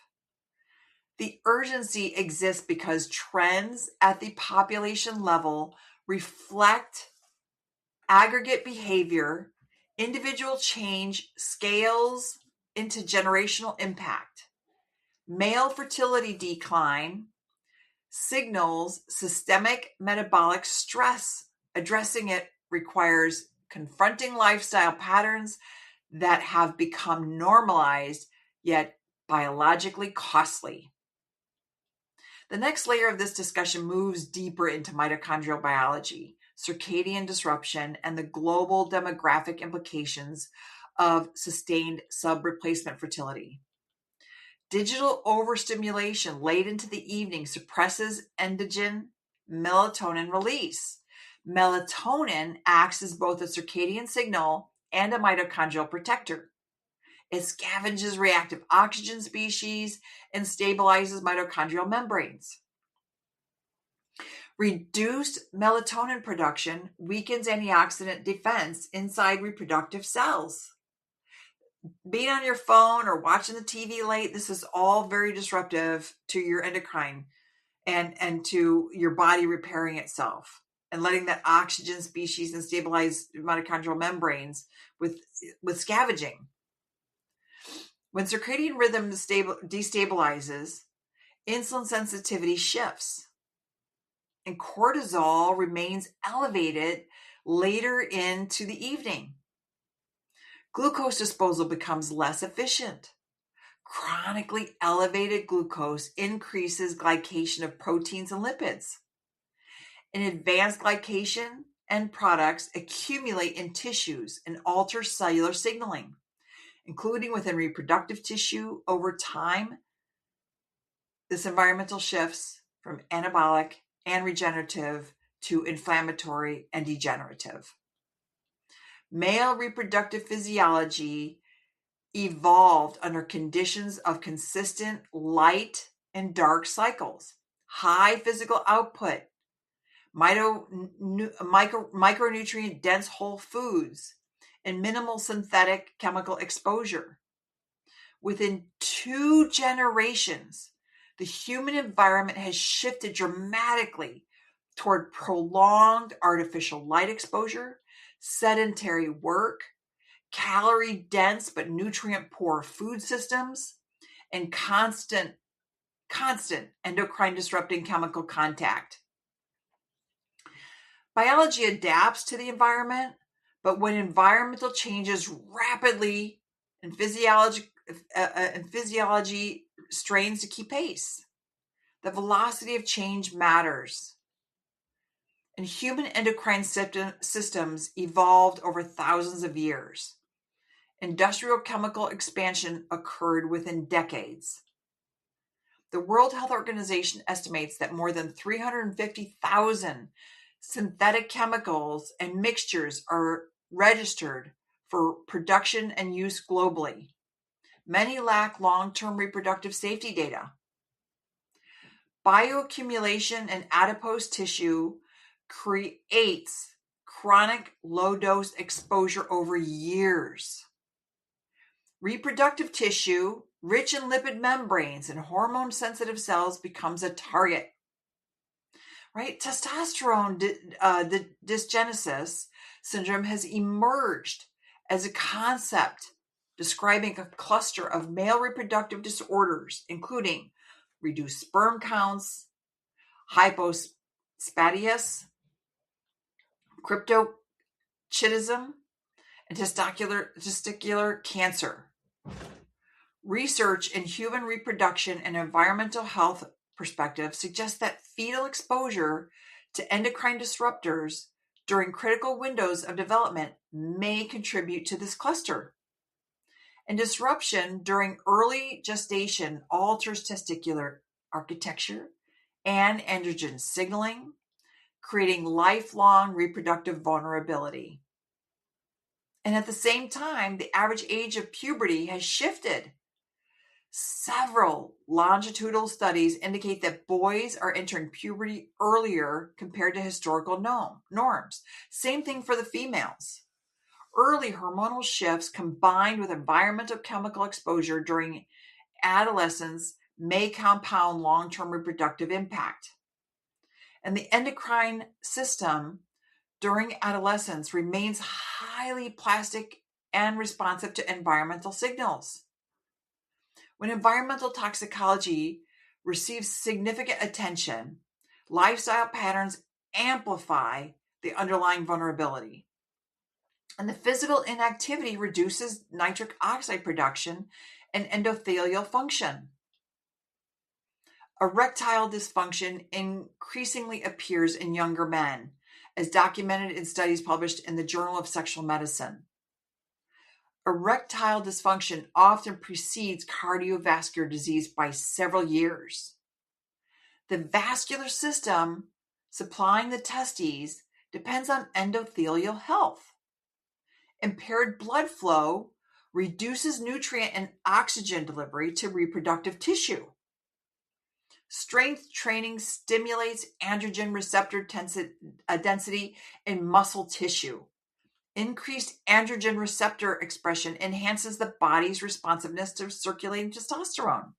The urgency exists because trends at the population level reflect aggregate behavior. Individual change scales into generational impact. Male fertility decline signals systemic metabolic stress. Addressing it requires confronting lifestyle patterns that have become normalized yet biologically costly. The next layer of this discussion moves deeper into mitochondrial biology, circadian disruption, and the global demographic implications of sustained sub-replacement fertility. Digital overstimulation late into the evening suppresses endogen melatonin release. Melatonin acts as both a circadian signal and a mitochondrial protector. It scavenges reactive oxygen species and stabilizes mitochondrial membranes. Reduced melatonin production weakens antioxidant defense inside reproductive cells. Being on your phone or watching the TV late, this is all very disruptive to your endocrine and to your body repairing itself and letting that oxygen species and stabilize mitochondrial membranes with scavenging. When circadian rhythm destabilizes, insulin sensitivity shifts, and cortisol remains elevated later into the evening. Glucose disposal becomes less efficient. Chronically elevated glucose increases glycation of proteins and lipids. And advanced glycation end products accumulate in tissues and alter cellular signaling, including within reproductive tissue. Over time, this environmental shifts from anabolic and regenerative to inflammatory and degenerative. Male reproductive physiology evolved under conditions of consistent light and dark cycles, high physical output, micronutrient dense whole foods, and minimal synthetic chemical exposure. Within 2 generations, the human environment has shifted dramatically toward prolonged artificial light exposure, sedentary work, calorie-dense but nutrient-poor food systems, and constant endocrine-disrupting chemical contact. Biology adapts to the environment, but when environmental changes rapidly and physiology strains to keep pace, the velocity of change matters. And human endocrine systems evolved over thousands of years. Industrial chemical expansion occurred within decades. The World Health Organization estimates that more than 350,000 synthetic chemicals and mixtures are registered for production and use globally. Many lack long-term reproductive safety data. Bioaccumulation in adipose tissue creates chronic low-dose exposure over years. Reproductive tissue, rich in lipid membranes and hormone-sensitive cells, becomes a target. Right? Testosterone dysgenesis syndrome has emerged as a concept describing a cluster of male reproductive disorders, including reduced sperm counts, hypospadias, cryptorchidism, and testicular cancer. Research in human reproduction and environmental health perspective suggests that fetal exposure to endocrine disruptors during critical windows of development may contribute to this cluster. And disruption during early gestation alters testicular architecture and androgen signaling, creating lifelong reproductive vulnerability. And at the same time, the average age of puberty has shifted. Several longitudinal studies indicate that boys are entering puberty earlier compared to historical norms. Same thing for the females. Early hormonal shifts combined with environmental chemical exposure during adolescence may compound long-term reproductive impact. And the endocrine system during adolescence remains highly plastic and responsive to environmental signals. When environmental toxicology receives significant attention, lifestyle patterns amplify the underlying vulnerability. And the physical inactivity reduces nitric oxide production and endothelial function. Erectile dysfunction increasingly appears in younger men, as documented in studies published in the Journal of Sexual Medicine. Erectile dysfunction often precedes cardiovascular disease by several years. The vascular system supplying the testes depends on endothelial health. Impaired blood flow reduces nutrient and oxygen delivery to reproductive tissue. Strength training stimulates androgen receptor density in muscle tissue. Increased androgen receptor expression enhances the body's responsiveness to circulating testosterone.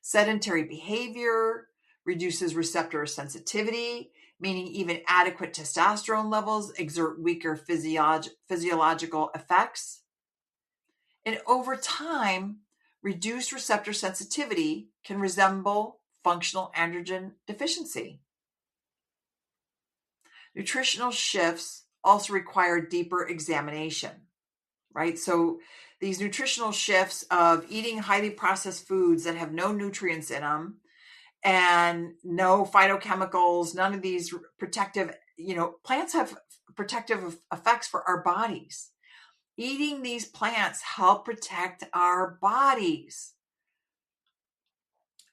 Sedentary behavior reduces receptor sensitivity, meaning even adequate testosterone levels exert weaker physiological effects. And over time, reduced receptor sensitivity can resemble functional androgen deficiency. Nutritional shifts also require deeper examination, right? So these nutritional shifts of eating highly processed foods that have no nutrients in them and no phytochemicals, none of these protective, plants have protective effects for our bodies. Eating these plants help protect our bodies.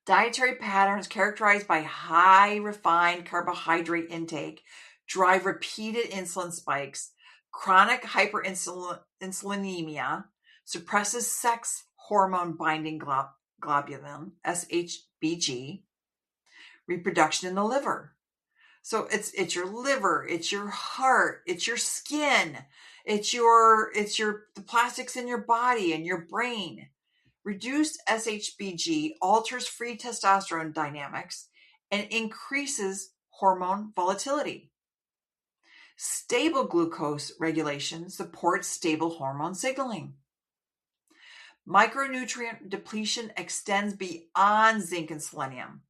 Dietary patterns characterized by high refined carbohydrate intake drive repeated insulin spikes. Chronic hyperinsulinemia suppresses sex hormone binding globulin, SHBG, reproduction in the liver. So it's your liver, it's your heart, it's your skin, it's the plastics in your body and your brain. Reduced SHBG alters free testosterone dynamics and increases hormone volatility. Stable glucose regulation supports stable hormone signaling. Micronutrient depletion extends beyond zinc and selenium.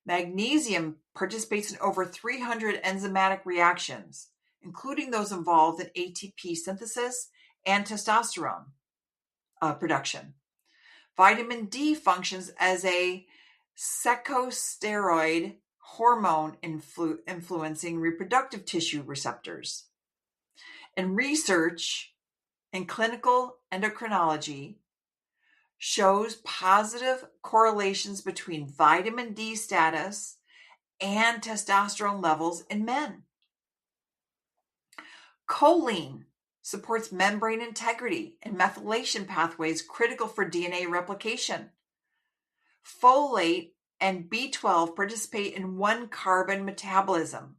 Magnesium participates in over 300 enzymatic reactions, including those involved in ATP synthesis and testosterone production. Vitamin D functions as a secosteroid hormone influencing reproductive tissue receptors. And research in clinical endocrinology shows positive correlations between vitamin D status and testosterone levels in men. Choline supports membrane integrity and methylation pathways critical for DNA replication. Folate and B12 participate in one-carbon metabolism,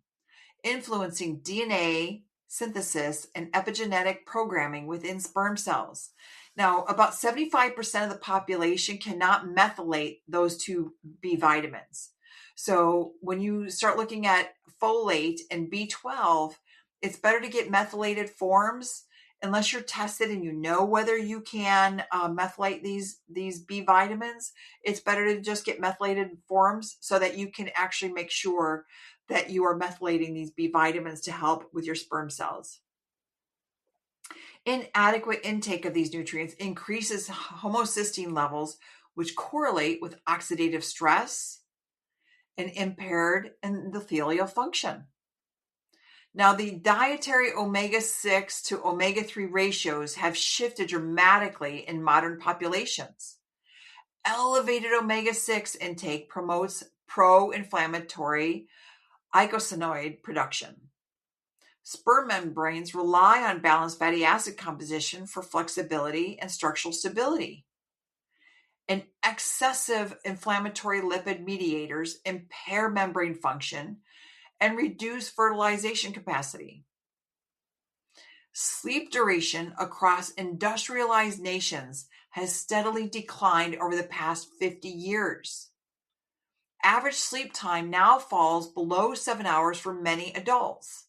influencing DNA synthesis and epigenetic programming within sperm cells. Now, about 75% of the population cannot methylate those two B vitamins. So when you start looking at folate and B12, it's better to get methylated forms unless you're tested and you know whether you can methylate these B vitamins. It's better to just get methylated forms so that you can actually make sure that you are methylating these B vitamins to help with your sperm cells. Inadequate intake of these nutrients increases homocysteine levels, which correlate with oxidative stress and impaired endothelial function. Now, the dietary omega-6 to omega-3 ratios have shifted dramatically in modern populations. Elevated omega-6 intake promotes pro-inflammatory eicosanoid production. Sperm membranes rely on balanced fatty acid composition for flexibility and structural stability. And excessive inflammatory lipid mediators impair membrane function and reduce fertilization capacity. Sleep duration across industrialized nations has steadily declined over the past 50 years. Average sleep time now falls below 7 hours for many adults.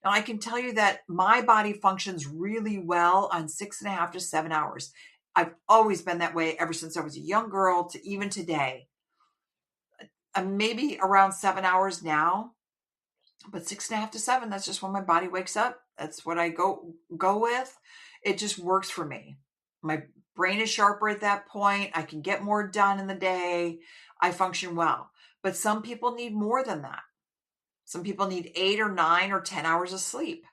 Now, I can tell you that my body functions really well on 6.5 to 7 hours. I've always been that way ever since I was a young girl to even today. I'm maybe around 7 hours now, but 6.5 to 7, that's just when my body wakes up. That's what I go with. It just works for me. My brain is sharper at that point. I can get more done in the day. I function well. But some people need more than that. Some people need 8 or 9 or 10 hours of sleep.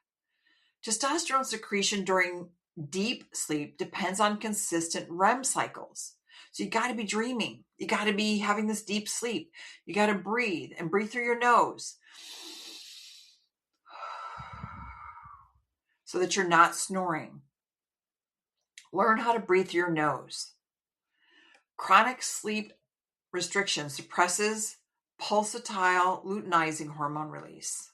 Testosterone secretion during deep sleep depends on consistent REM cycles. So you got to be dreaming. You got to be having this deep sleep. You got to breathe and breathe through your nose so that you're not snoring. Learn how to breathe through your nose. Chronic sleep restriction suppresses pulsatile luteinizing hormone release.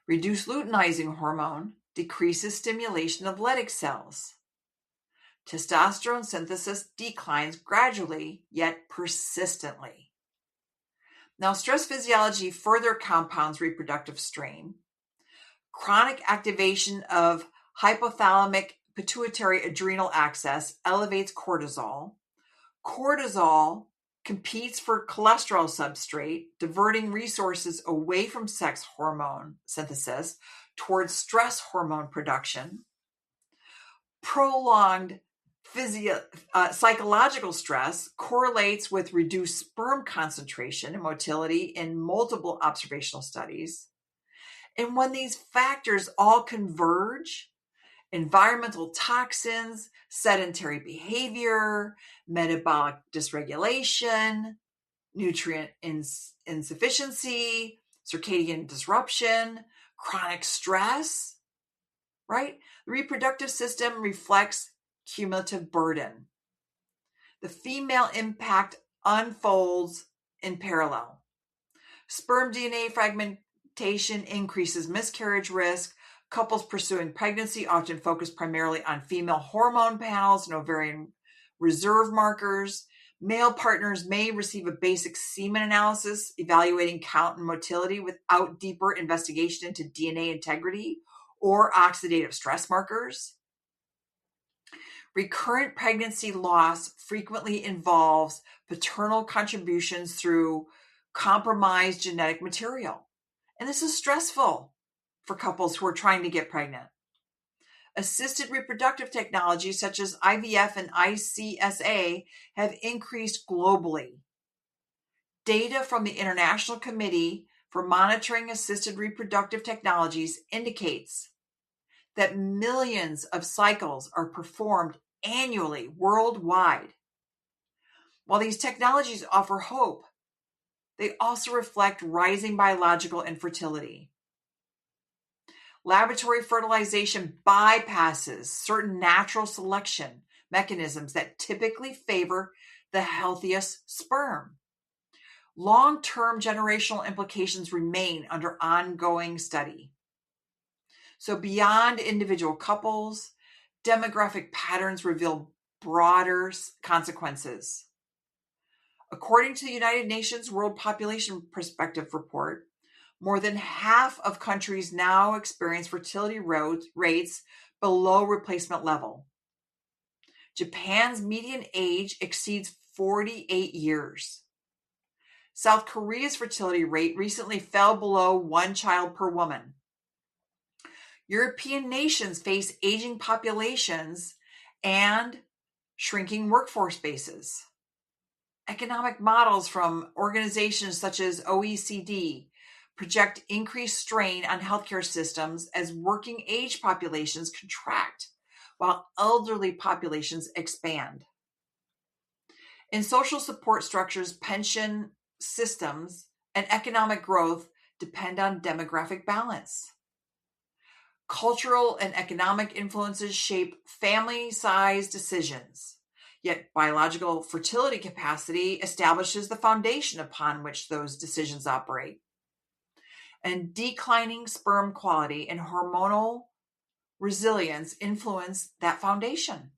Reduced luteinizing hormone decreases stimulation of Leydig cells. Testosterone synthesis declines gradually, yet persistently. Now, stress physiology further compounds reproductive strain. Chronic activation of hypothalamic pituitary adrenal axis elevates cortisol. Cortisol competes for cholesterol substrate, diverting resources away from sex hormone synthesis towards stress hormone production. Prolonged psychological stress correlates with reduced sperm concentration and motility in multiple observational studies. And when these factors all converge, environmental toxins, sedentary behavior, metabolic dysregulation, nutrient insufficiency, circadian disruption, chronic stress, right? The reproductive system reflects cumulative burden. The female impact unfolds in parallel. Sperm DNA fragmentation increases miscarriage risk. Couples pursuing pregnancy often focus primarily on female hormone panels and ovarian reserve markers. Male partners may receive a basic semen analysis evaluating count and motility without deeper investigation into DNA integrity or oxidative stress markers. Recurrent pregnancy loss frequently involves paternal contributions through compromised genetic material. And this is stressful for couples who are trying to get pregnant. Assisted reproductive technologies such as IVF and ICSA have increased globally. Data from the International Committee for Monitoring Assisted Reproductive Technologies indicates that millions of cycles are performed annually worldwide. While these technologies offer hope, they also reflect rising biological infertility. Laboratory fertilization bypasses certain natural selection mechanisms that typically favor the healthiest sperm. Long-term generational implications remain under ongoing study. So beyond individual couples, demographic patterns reveal broader consequences. According to the United Nations World Population Perspective Report, More than half of countries now experience fertility rates below replacement level. Japan's median age exceeds 48 years. South Korea's fertility rate recently fell below 1 child per woman. European nations face aging populations and shrinking workforce bases. Economic models from organizations such as OECD project increased strain on healthcare systems as working age populations contract while elderly populations expand. In social support structures, pension systems, and economic growth depend on demographic balance. Cultural and economic influences shape family size decisions, yet biological fertility capacity establishes the foundation upon which those decisions operate. And declining sperm quality and hormonal resilience influence that foundation.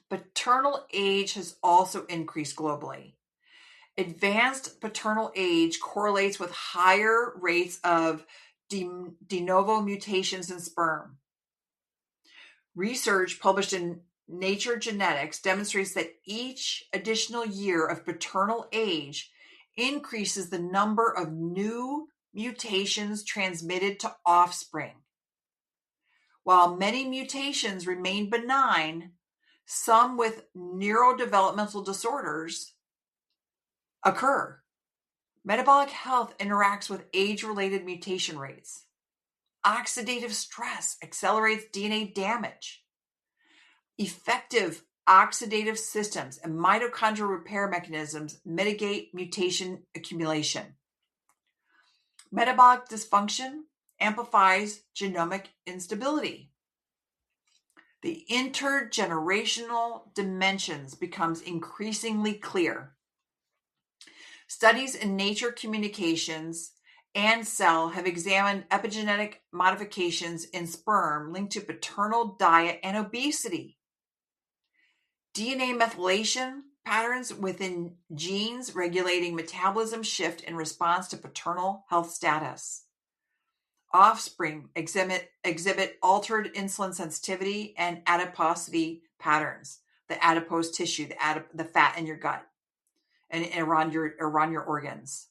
Paternal age has also increased globally. Advanced paternal age correlates with higher rates of de novo mutations in sperm. Research published in Nature Genetics demonstrates that each additional year of paternal age increases the number of new mutations transmitted to offspring. While many mutations remain benign, some with neurodevelopmental disorders occur. Metabolic health interacts with age-related mutation rates. Oxidative stress accelerates DNA damage. Effective oxidative systems and mitochondrial repair mechanisms mitigate mutation accumulation. Metabolic dysfunction amplifies genomic instability. The intergenerational dimensions becomes increasingly clear. Studies in Nature Communications and Cell have examined epigenetic modifications in sperm linked to paternal diet and obesity. DNA methylation patterns within genes regulating metabolism shift in response to paternal health status. Offspring exhibit altered insulin sensitivity and adiposity patterns, the adipose tissue, the fat in your gut and around your organs.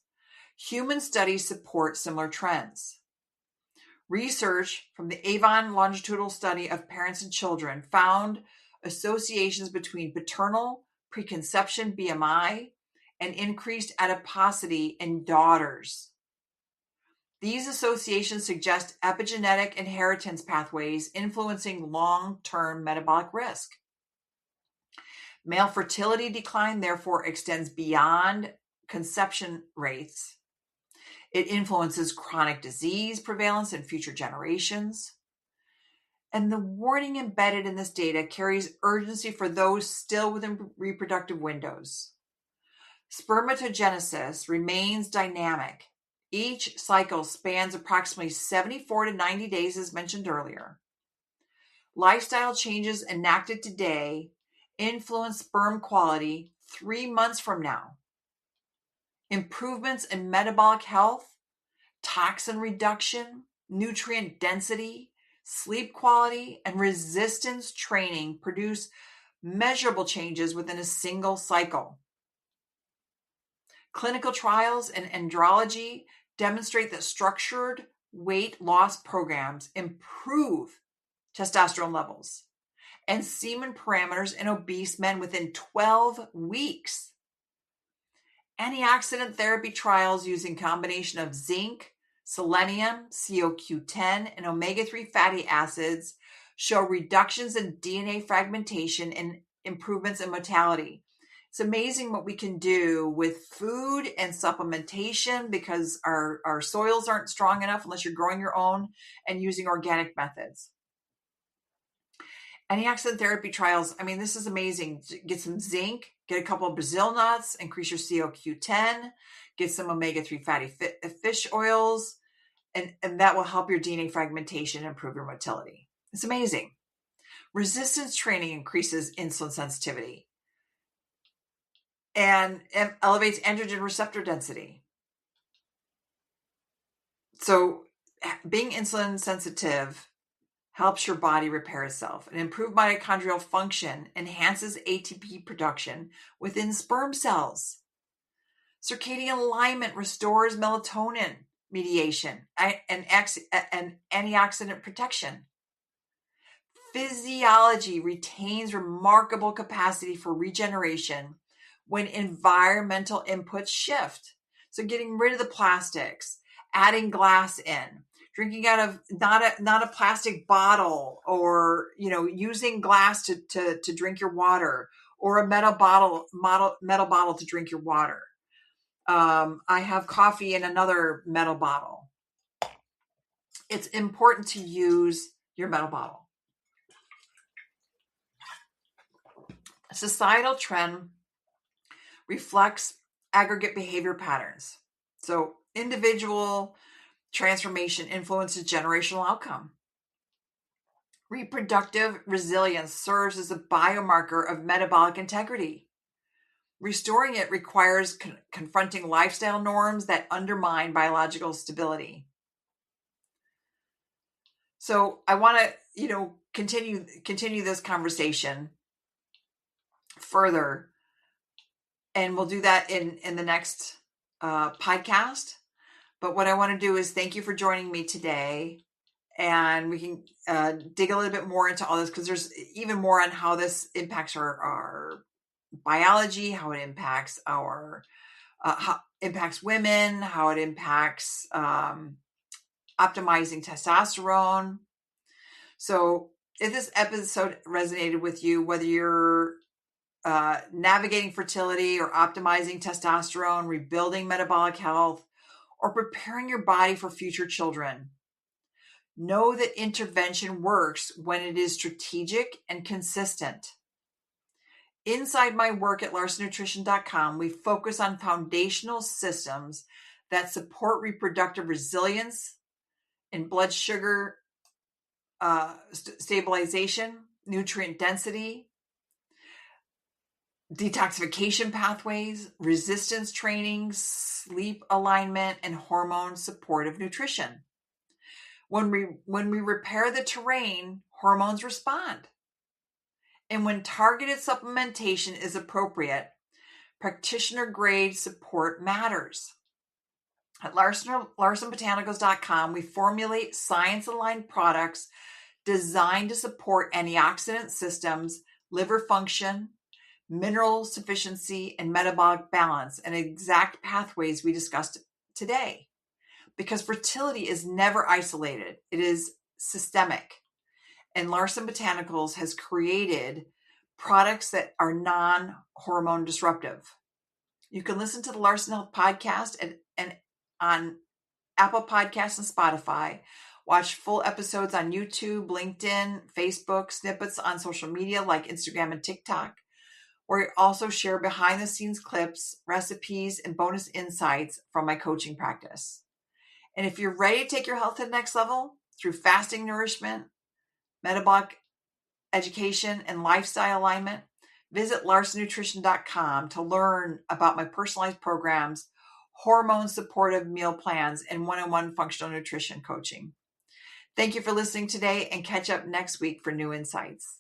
Human studies support similar trends. Research from the Avon longitudinal study of parents and children found associations between paternal preconception BMI and increased adiposity in daughters. These associations suggest epigenetic inheritance pathways influencing long-term metabolic risk. Male fertility decline, therefore, extends beyond conception rates. It influences chronic disease prevalence in future generations. And the warning embedded in this data carries urgency for those still within reproductive windows. Spermatogenesis remains dynamic. Each cycle spans approximately 74 to 90 days, as mentioned earlier. Lifestyle changes enacted today influence sperm quality 3 months from now. Improvements in metabolic health, toxin reduction, nutrient density, sleep quality, and resistance training produce measurable changes within a single cycle. Clinical trials in andrology demonstrate that structured weight loss programs improve testosterone levels and semen parameters in obese men within 12 weeks. Antioxidant therapy trials using combination of zinc, selenium, CoQ10, and omega-3 fatty acids show reductions in DNA fragmentation and improvements in motility. It's amazing what we can do with food and supplementation because our soils aren't strong enough unless you're growing your own and using organic methods. Antioxidant therapy trials, this is amazing. Get some zinc, get a couple of Brazil nuts, increase your CoQ10, get some omega-3 fatty fish oils, and that will help your DNA fragmentation and improve your motility. It's amazing. Resistance training increases insulin sensitivity and elevates androgen receptor density. So being insulin sensitive helps your body repair itself. And improved mitochondrial function enhances ATP production within sperm cells. Circadian alignment restores melatonin mediation and antioxidant protection. Physiology retains remarkable capacity for regeneration when environmental inputs shift. So getting rid of the plastics, adding glass in, drinking out of not a plastic bottle, or using glass to drink your water, or a metal bottle to drink your water. I have coffee in another metal bottle. It's important to use your metal bottle. A societal trend reflects aggregate behavior patterns. So individual transformation influences generational outcome. Reproductive resilience serves as a biomarker of metabolic integrity. Restoring it requires confronting lifestyle norms that undermine biological stability. So I want to, continue this conversation further, and we'll do that in the next podcast. But what I want to do is thank you for joining me today, and we can dig a little bit more into all this, because there's even more on how this impacts our biology, how it impacts how impacts women, how it impacts optimizing testosterone. So if this episode resonated with you, whether you're navigating fertility or optimizing testosterone, rebuilding metabolic health, or preparing your body for future children, know that intervention works when it is strategic and consistent. Inside my work at larsonnutrition.com, we focus on foundational systems that support reproductive resilience and blood sugar stabilization, nutrient density, detoxification pathways, resistance training, sleep alignment, and hormone supportive nutrition. When we repair the terrain, hormones respond. And when targeted supplementation is appropriate, practitioner-grade support matters. At LarsonBotanicals.com, we formulate science-aligned products designed to support antioxidant systems, liver function, mineral sufficiency, and metabolic balance, and exact pathways we discussed today. Because fertility is never isolated, it is systemic. And Larson Botanicals has created products that are non-hormone disruptive. You can listen to the Larson Health podcast and on Apple Podcasts and Spotify. Watch full episodes on YouTube, LinkedIn, Facebook, snippets on social media like Instagram and TikTok, where I also share behind-the-scenes clips, recipes, and bonus insights from my coaching practice. And if you're ready to take your health to the next level through fasting nourishment, metabolic education, and lifestyle alignment, visit larsonnutrition.com to learn about my personalized programs, hormone supportive meal plans, and one-on-one functional nutrition coaching. Thank you for listening today, and catch up next week for new insights.